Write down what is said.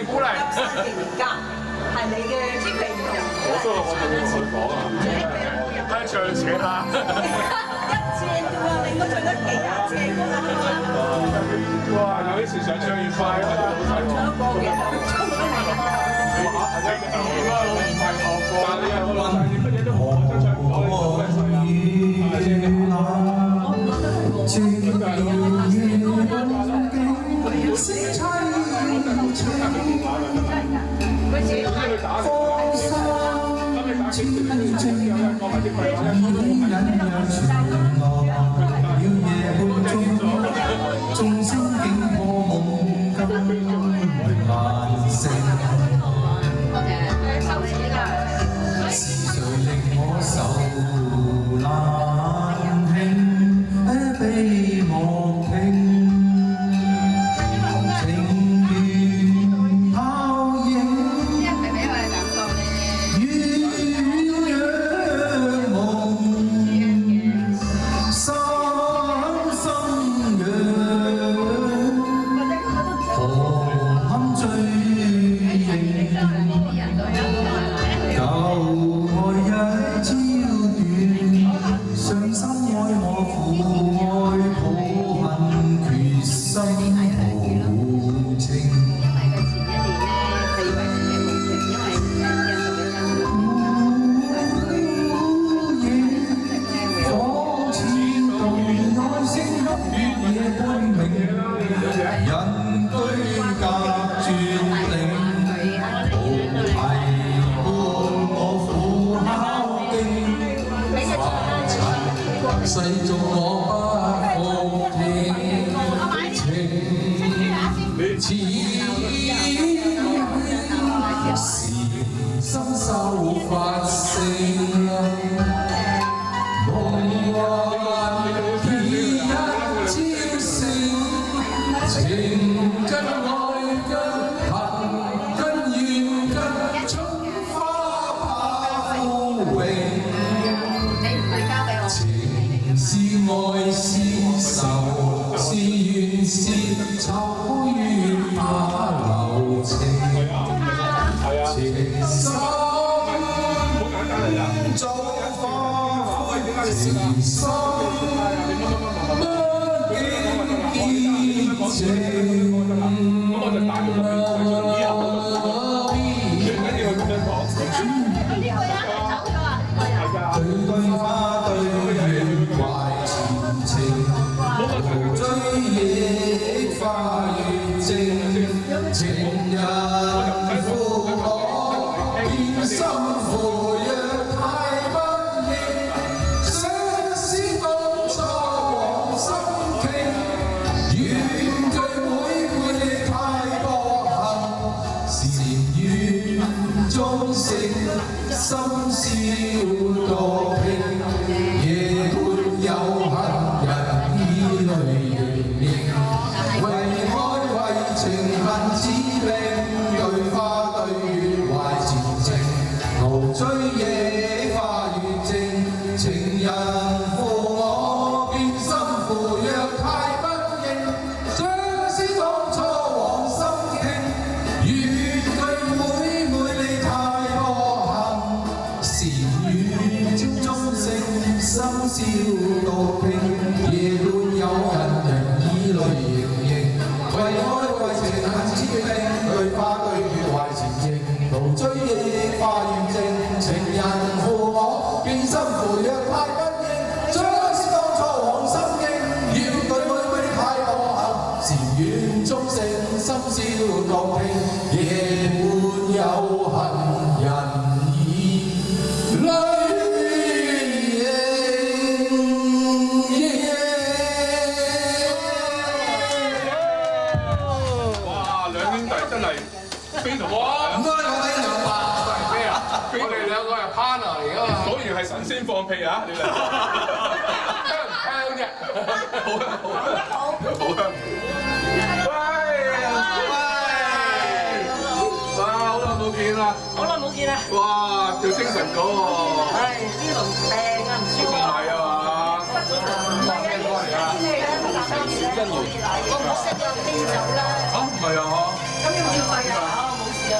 勵鼓勵。3期間係你嘅職業人。我都我冇同佢講啊。係唱詞啦。1正啫喎，你應該唱得幾正㗎嘛？哇！有啲時想唱越快啊，好睇喎。唱歌嘅，唱歌嚟㗎。但係你又話你乜嘢都冇，真唱唔到，你做咩事啊？係咪先？我唔覺得係冇。佢自己去打咁你打幾時？有人講埋啲廢話眾星竟破夢更難成。是誰令我受難輕悲莫聽？情緣泡影，鸳鸯夢，三生養。何堪追認？舊愛一朝斷，傷心愛我苦愛抱恨，決心無情。孤影仿似動愛聲泣，月夜半明。人居隔絕定，無題伴我苦考經。凡塵世俗我不服聽，情似時深受發聲。夢幻已一朝醒，情根愛根恨根怨根，春花怕枯榮。情是愛是愁是怨是愁怨怕留情。情深早化情深不見見情。咁我就帶佢去以後最緊要佢咁樣講。對對花對月懷前情，無追憶花月正，情人負我偏心負若太不應，相思當初往心傾，遠距每每太薄幸，禪院中醒，深宵獨聽，夜半有恨人以淚盈盈，為愛為情恨似病，對花對月懷前情，無追憶花月正，情人負我偏心負若太不應，相思當初往心傾，遠距每每你太多幸，禪院中醒，深宵獨聽，夜半有恨人以淚盈盈，為愛為情恨似病，對花對月懷前情，無追憶花月正，情人負我偏心負若太不應，相思當初往心傾，遠距每每太多幸，禪院中醒，深宵獨聽，夜半有恨人以淚哇！兩兄弟真係非同哇！唔該，我哋兩個咩啊？我哋兩個係 partner 嚟㗎嘛。果然係神仙放屁啊！你兩個香唔香啫？好香好香好香！哇！好耐冇見啦！好耐冇見啦！哇！就精神咗喎！唉，呢輪病啊，唔舒服。唔係啊嘛？唔係啊，呢個天氣咧，我冇食咗啤酒啦。嚇唔係啊？咁要唔要費啊？